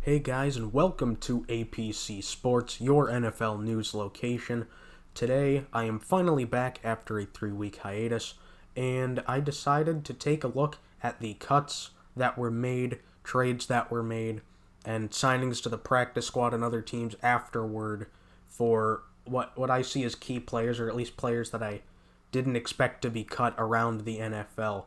Hey guys, and welcome to APC Sports, your NFL news location. Today, I am finally back after a 3-week hiatus, and I decided to take a look at the cuts that were made, trades that were made, and signings to the practice squad and other teams afterward for what I see as key players, or at least players that I didn't expect to be cut around the NFL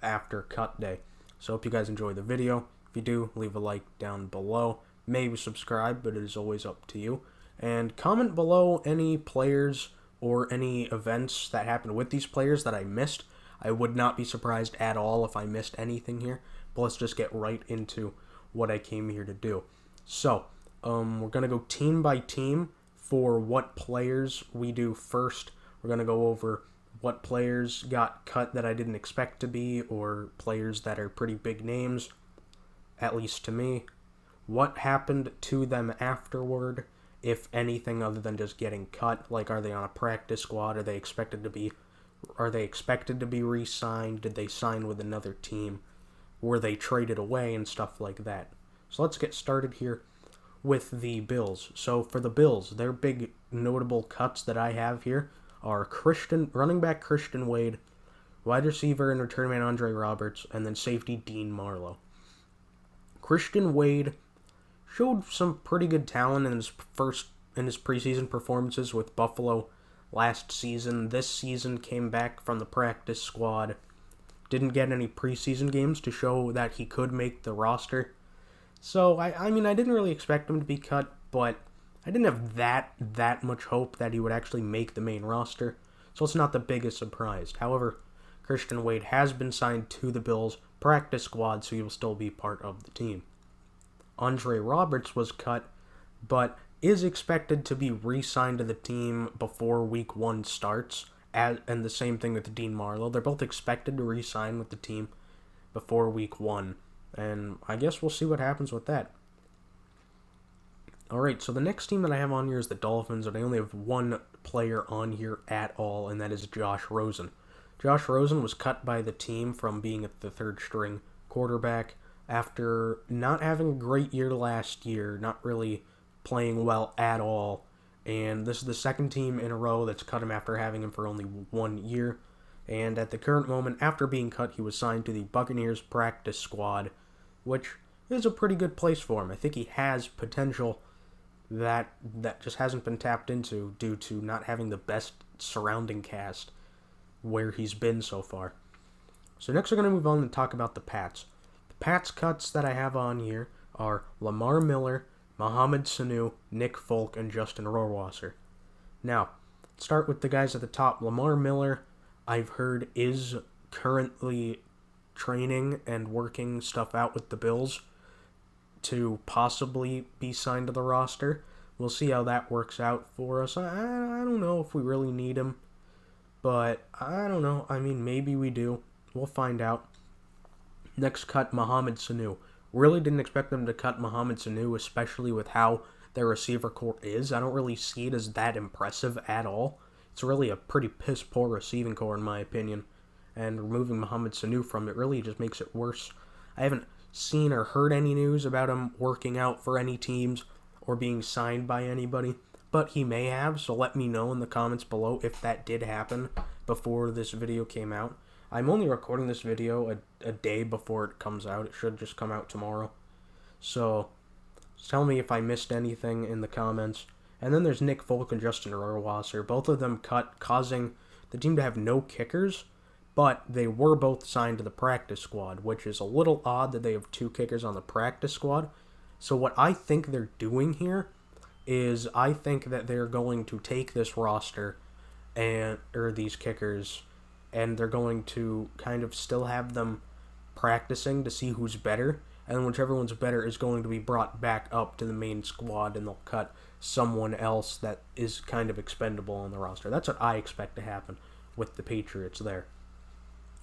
after cut day. So, hope you guys enjoy the video. If you do, leave a like down below. Maybe subscribe, but it is always up to you. And comment below any players or any events that happened with these players that I missed. I would not be surprised at all if I missed anything here. But let's just get right into what I came here to do. So, we're going to go team by team for what players we do first. We're going to go over what players got cut that I didn't expect to be, or players that are pretty big names, at least to me. What happened to them afterward, if anything other than just getting cut? Like, are they on a practice squad? Are they expected to be re-signed? Did they sign with another team? Were they traded away and stuff like that? So let's get started here with the Bills. So for the Bills, their big notable cuts that I have here are running back Christian Wade, wide receiver and return man Andre Roberts, and then safety Dean Marlowe. Christian Wade showed some pretty good talent in his preseason performances with Buffalo last season. This season came back from the practice squad. Didn't get any preseason games to show that he could make the roster. So, I mean, I didn't really expect him to be cut, but I didn't have that much hope that he would actually make the main roster. So it's not the biggest surprise. However, Christian Wade has been signed to the Bills practice squad, so he will still be part of the team. Andre Roberts was cut, but is expected to be re-signed to the team before Week 1 starts, and the same thing with Dean Marlowe. They're both expected to re-sign with the team before Week 1, and I guess we'll see what happens with that. Alright, so the next team that I have on here is the Dolphins, and I only have one player on here at all, and that is Josh Rosen. Josh Rosen was cut by the team from being the third-string quarterback after not having a great year last year, not really playing well at all, and this is the second team in a row that's cut him after having him for only 1 year, and at the current moment, after being cut, he was signed to the Buccaneers practice squad, which is a pretty good place for him. I think he has potential that just hasn't been tapped into due to not having the best surrounding cast where he's been so far. So next we're going to move on and talk about the Pats. The Pats cuts that I have on here are Lamar Miller, Mohamed Sanu, Nick Folk, and Justin Rohrwasser. Now, let's start with the guys at the top. Lamar Miller, I've heard, is currently training and working stuff out with the Bills to possibly be signed to the roster. We'll see how that works out for us. I don't know if we really need him, but I don't know. I mean, maybe we do. We'll find out. Next cut, Mohamed Sanu. Really didn't expect them to cut Mohamed Sanu, especially with how their receiver core is. I don't really see it as that impressive at all. It's really a pretty piss-poor receiving core, in my opinion. And removing Mohamed Sanu from it really just makes it worse. I haven't seen or heard any news about him working out for any teams or being signed by anybody, but he may have, so let me know in the comments below if that did happen before this video came out. I'm only recording this video a day before it comes out. It should just come out tomorrow. So tell me if I missed anything in the comments. And then there's Nick Folk and Justin Rohrwasser. Both of them cut, causing the team to have no kickers, but they were both signed to the practice squad, which is a little odd that they have two kickers on the practice squad. So what I think they're doing here is I think that they're going to take this roster or these kickers, and they're going to kind of still have them practicing to see who's better, and then whichever one's better is going to be brought back up to the main squad, and they'll cut someone else that is kind of expendable on the roster. That's what I expect to happen with the Patriots there.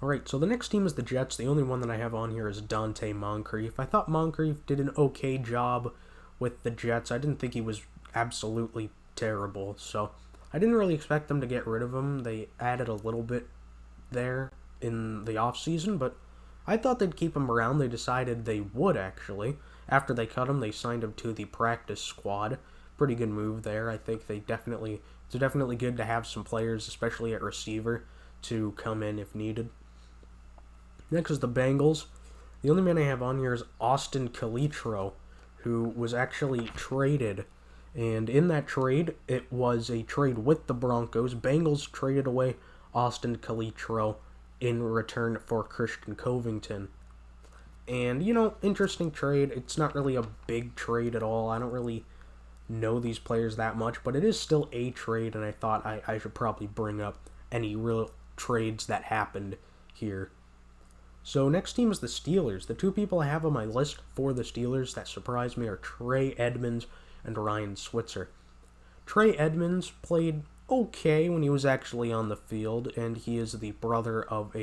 Alright, so the next team is the Jets. The only one that I have on here is Donte Moncrief. I thought Moncrief did an okay job with the Jets. I didn't think he was absolutely terrible, so I didn't really expect them to get rid of him. They added a little bit there in the offseason, but I thought they'd keep him around. They decided they would, actually, After they cut him, they signed him to the practice squad. Pretty good move there. I think it's definitely good to have some players, especially at receiver, to come in if needed. Next is the Bengals. The only man I have on here is Austin Calitro, who was actually traded. And in that trade, it was a trade with the Broncos. Bengals traded away Austin Calitro in return for Christian Covington. And, interesting trade. It's not really a big trade at all. I don't really know these players that much, but it is still a trade, and I thought I should probably bring up any real trades that happened here. So next team is the Steelers. The two people I have on my list for the Steelers that surprised me are Trey Edmunds and Ryan Switzer. Trey Edmunds played okay when he was actually on the field, and he is the brother of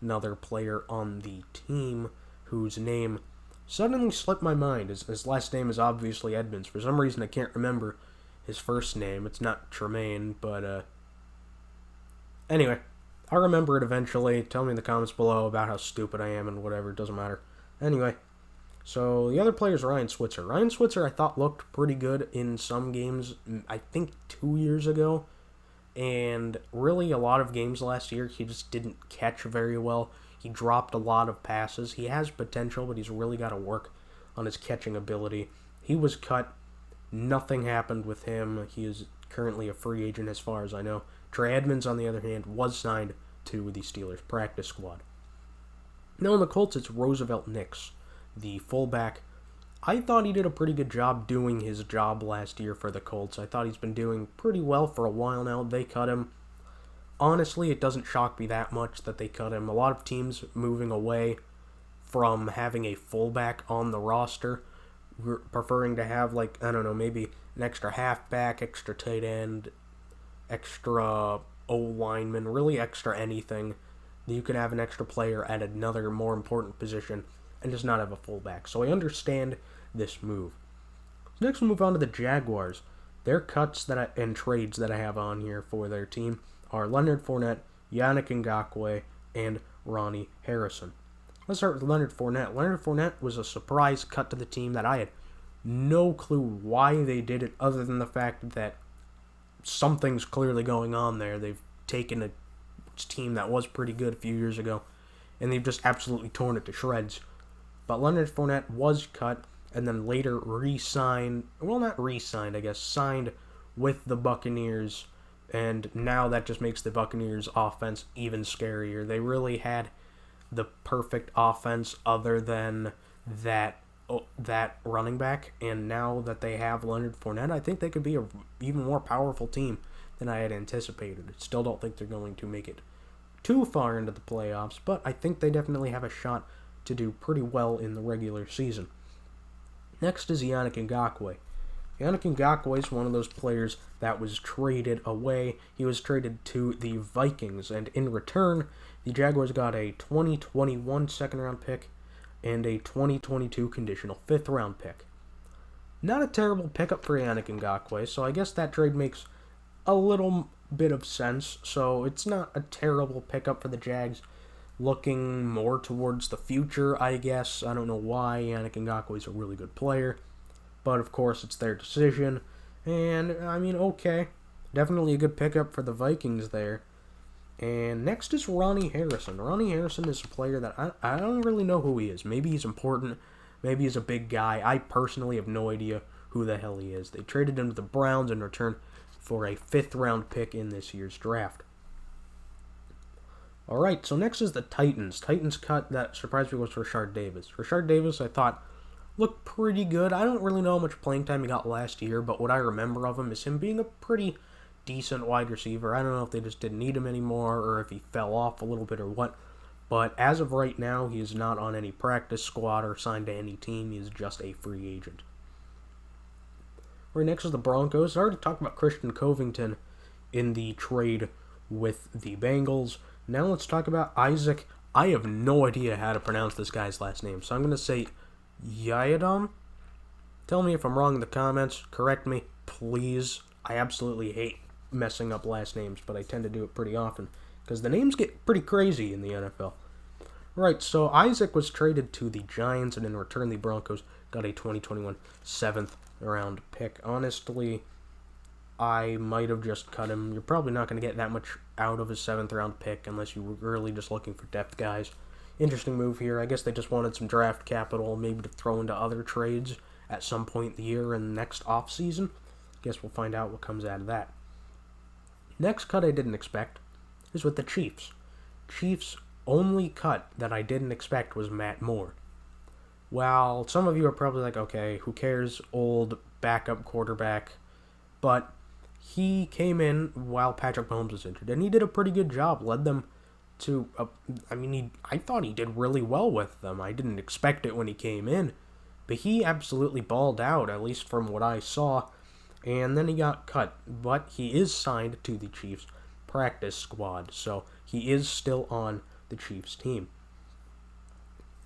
another player on the team whose name suddenly slipped my mind. His last name is obviously Edmunds. For some reason, I can't remember his first name. It's not Tremaine, but anyway, I'll remember it eventually. Tell me in the comments below about how stupid I am and whatever. It doesn't matter. Anyway, so the other player is Ryan Switzer. Ryan Switzer, I thought, looked pretty good in some games, I think 2 years ago. And really, a lot of games last year, he just didn't catch very well. He dropped a lot of passes. He has potential, but he's really got to work on his catching ability. He was cut. Nothing happened with him. He is currently a free agent as far as I know. Trey Edmunds, on the other hand, was signed to the Steelers practice squad. Now in the Colts, it's Roosevelt Nix, the fullback. I thought he did a pretty good job doing his job last year for the Colts. I thought he's been doing pretty well for a while now. They cut him. Honestly, it doesn't shock me that much that they cut him. A lot of teams moving away from having a fullback on the roster, preferring to have, maybe an extra halfback, extra tight end, extra O-lineman, really extra anything. You could have an extra player at another more important position and just not have a fullback. So I understand this move. Next, we'll move on to the Jaguars. Their cuts and trades that I have on here for their team are Leonard Fournette, Yannick Ngakoue, and Ronnie Harrison. Let's start with Leonard Fournette. Leonard Fournette was a surprise cut to the team that I had no clue why they did it, other than the fact that something's clearly going on there. They've taken a team that was pretty good a few years ago, and they've just absolutely torn it to shreds. But Leonard Fournette was cut, and then later signed with the Buccaneers, and now that just makes the Buccaneers' offense even scarier. They really had the perfect offense other than that running back, and now that they have Leonard Fournette, I think they could be an even more powerful team than I had anticipated. I still don't think they're going to make it too far into the playoffs, but I think they definitely have a shot to do pretty well in the regular season. Next is Yannick Ngakoue. Yannick Ngakoue is one of those players that was traded away. He was traded to the Vikings, and in return, the Jaguars got a 2021 second-round pick and a 2022 conditional fifth-round pick. Not a terrible pickup for Yannick Ngakoue, so I guess that trade makes a little bit of sense. So it's not a terrible pickup for the Jags. Looking more towards the future, I guess. I don't know why. Yannick Ngakoue is a really good player, but of course it's their decision. And, okay. Definitely a good pickup for the Vikings there. And next is Ronnie Harrison. Ronnie Harrison is a player that I don't really know who he is. Maybe he's important. Maybe he's a big guy. I personally have no idea who the hell he is. They traded him to the Browns in return for a fifth-round pick in this year's draft. Alright, so next is the Titans. Titans cut that surprised me was Rashard Davis. Rashard Davis, I thought, looked pretty good. I don't really know how much playing time he got last year, but what I remember of him is him being a pretty decent wide receiver. I don't know if they just didn't need him anymore or if he fell off a little bit or what. But as of right now, he is not on any practice squad or signed to any team. He is just a free agent. Right next is the Broncos. I already talked about Christian Covington in the trade with the Bengals. Now let's talk about Isaac. I have no idea how to pronounce this guy's last name, so I'm going to say Yiadom. Tell me if I'm wrong in the comments. Correct me, please. I absolutely hate messing up last names, but I tend to do it pretty often because the names get pretty crazy in the NFL. Right, so Isaac was traded to the Giants, and in return, the Broncos got a 2021 7th round pick. Honestly, I might have just cut him. You're probably not going to get that much out of a 7th round pick unless you were really just looking for depth guys. Interesting move here. I guess they just wanted some draft capital, maybe to throw into other trades at some point in the year and next offseason. Guess we'll find out what comes out of that. Next cut I didn't expect is with the Chiefs. Chiefs' only cut that I didn't expect was Matt Moore. Well, some of you are probably like, okay, who cares, old backup quarterback. But he came in while Patrick Mahomes was injured, and he did a pretty good job. Led them to, I thought he did really well with them. I didn't expect it when he came in, but he absolutely balled out, at least from what I saw. And then he got cut, but he is signed to the Chiefs practice squad, so he is still on the Chiefs team.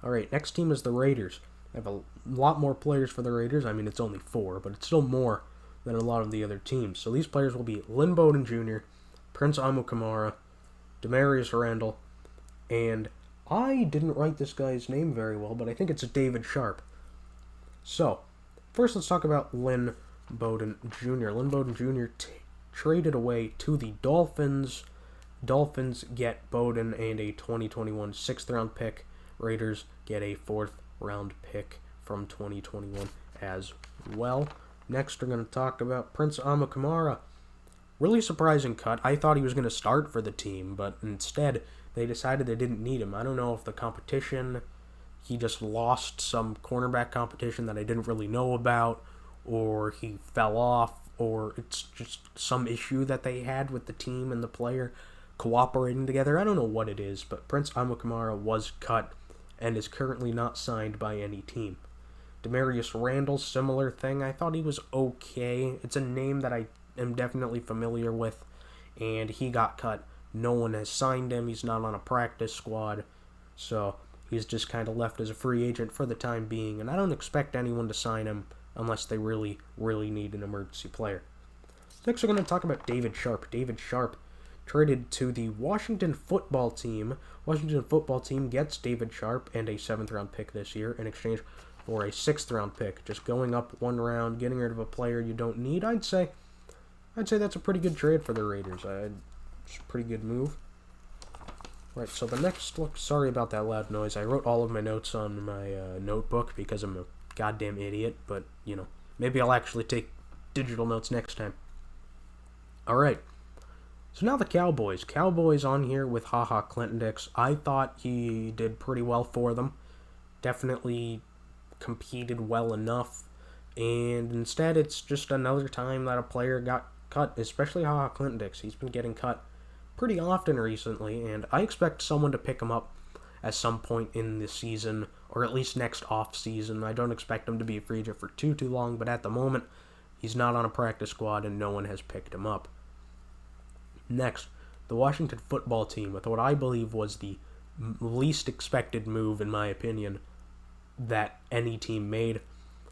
Alright, next team is the Raiders. They have a lot more players for the Raiders. I mean, it's only 4, but it's still more than a lot of the other teams. So these players will be Lynn Bowden Jr., Prince Amukamara, Demarius Randall, and I didn't write this guy's name very well, but I think it's David Sharp. So, first let's talk about Lynn Bowden Jr. Lynn Bowden Jr. Traded away to the Dolphins. Dolphins get Bowden and a 2021 6th round pick. Raiders get a 4th round pick from 2021 as well. Next, we're going to talk about Prince Amukamara. Really surprising cut. I thought he was going to start for the team, but instead they decided they didn't need him. I don't know if the competition, he just lost some cornerback competition that I didn't really know about, or he fell off, or it's just some issue that they had with the team and the player cooperating together. I don't know what it is, but Prince Amukamara was cut and is currently not signed by any team. Demarius Randall, similar thing. I thought he was okay. It's a name that I am definitely familiar with, and he got cut. No one has signed him. He's not on a practice squad, so he's just kind of left as a free agent for the time being, and I don't expect anyone to sign him unless they really, really need an emergency player. Next, we're going to talk about David Sharp. David Sharp traded to the Washington football team. Washington football team gets David Sharp and a 7th round pick this year in exchange for a 6th round pick. Just going up one round, getting rid of a player you don't need. I'd say that's a pretty good trade for the Raiders. It's a pretty good move. Right, so the next look, sorry about that loud noise. I wrote all of my notes on my notebook because I'm a goddamn idiot, but, maybe I'll actually take digital notes next time. Alright, so now the Cowboys. Cowboys on here with HaHa Clinton-Dix. I thought he did pretty well for them. Definitely competed well enough. And instead, it's just another time that a player got cut, especially HaHa Clinton-Dix. He's been getting cut pretty often recently, and I expect someone to pick him up at some point in the season, or at least next off-season. I don't expect him to be a free agent for too long, but at the moment, he's not on a practice squad, and no one has picked him up. Next, the Washington football team, with what I believe was the least expected move, in my opinion, that any team made,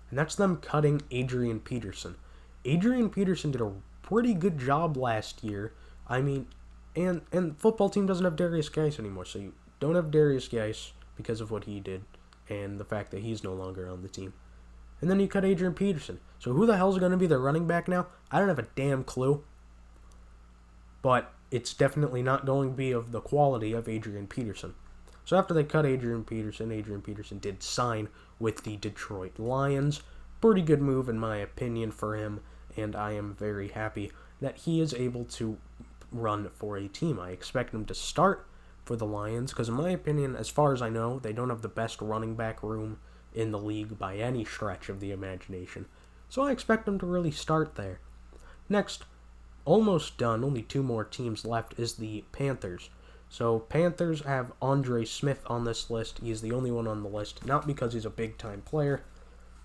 and that's them cutting Adrian Peterson. Adrian Peterson did a pretty good job last year. I mean, and the football team doesn't have Darius Geis anymore, so you don't have Darius Geis because of what he did and the fact that he's no longer on the team. And then you cut Adrian Peterson. So who the hell's going to be their running back now? I don't have a damn clue. But it's definitely not going to be of the quality of Adrian Peterson. So after they cut Adrian Peterson did sign with the Detroit Lions. Pretty good move in my opinion for him, and I am very happy that he is able to run for a team. I expect him to start for the Lions because in my opinion, as far as I know, they don't have the best running back room in the league by any stretch of the imagination. So I expect him to really start there. Next, almost done, only 2 more teams left, is the Panthers. So Panthers have Andre Smith on this list. He is the only one on the list, not because he's a big-time player,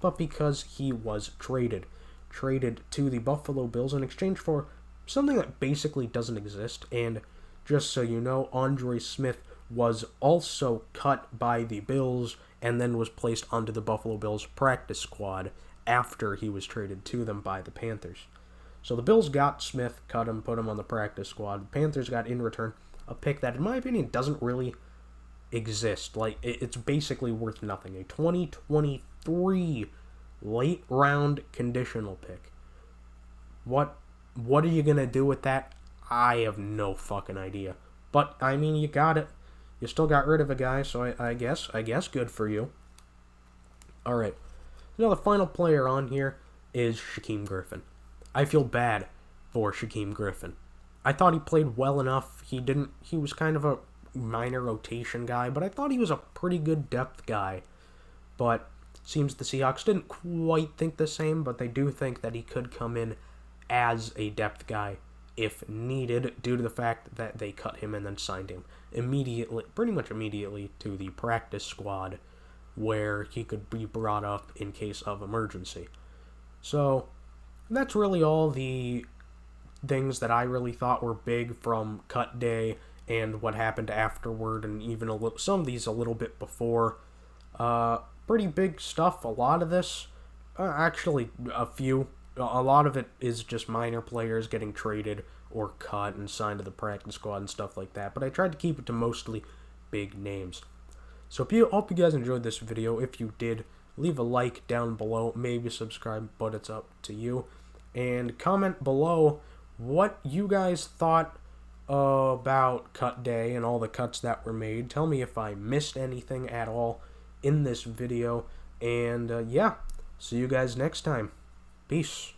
but because he was traded to the Buffalo Bills in exchange for something that basically doesn't exist. And just so you know, Andre Smith was also cut by the Bills and then was placed onto the Buffalo Bills practice squad after he was traded to them by the Panthers. So the Bills got Smith, cut him, put him on the practice squad. The Panthers got, in return, a pick that, in my opinion, doesn't really exist. Like, it's basically worth nothing. A 2023 late round conditional pick. What are you gonna do with that? I have no fucking idea. But I mean, you got it. You still got rid of a guy, so I guess good for you. All right. Now the final player on here is Shaquem Griffin. I feel bad for Shaquem Griffin. I thought he played well enough. He was kind of a minor rotation guy, but I thought he was a pretty good depth guy. But seems the Seahawks didn't quite think the same, but they do think that he could come in as a depth guy if needed, due to the fact that they cut him and then signed him pretty much immediately to the practice squad, where he could be brought up in case of emergency. So that's really all the things that I really thought were big from cut day and what happened afterward, and even some of these a little bit before. Pretty big stuff. A lot of this, actually a few. A lot of it is just minor players getting traded or cut and signed to the practice squad and stuff like that. But I tried to keep it to mostly big names. So hope you guys enjoyed this video. If you did, leave a like down below. Maybe subscribe, but it's up to you. And comment below what you guys thought about cut day and all the cuts that were made. Tell me if I missed anything at all in this video. And yeah, see you guys next time. Peace.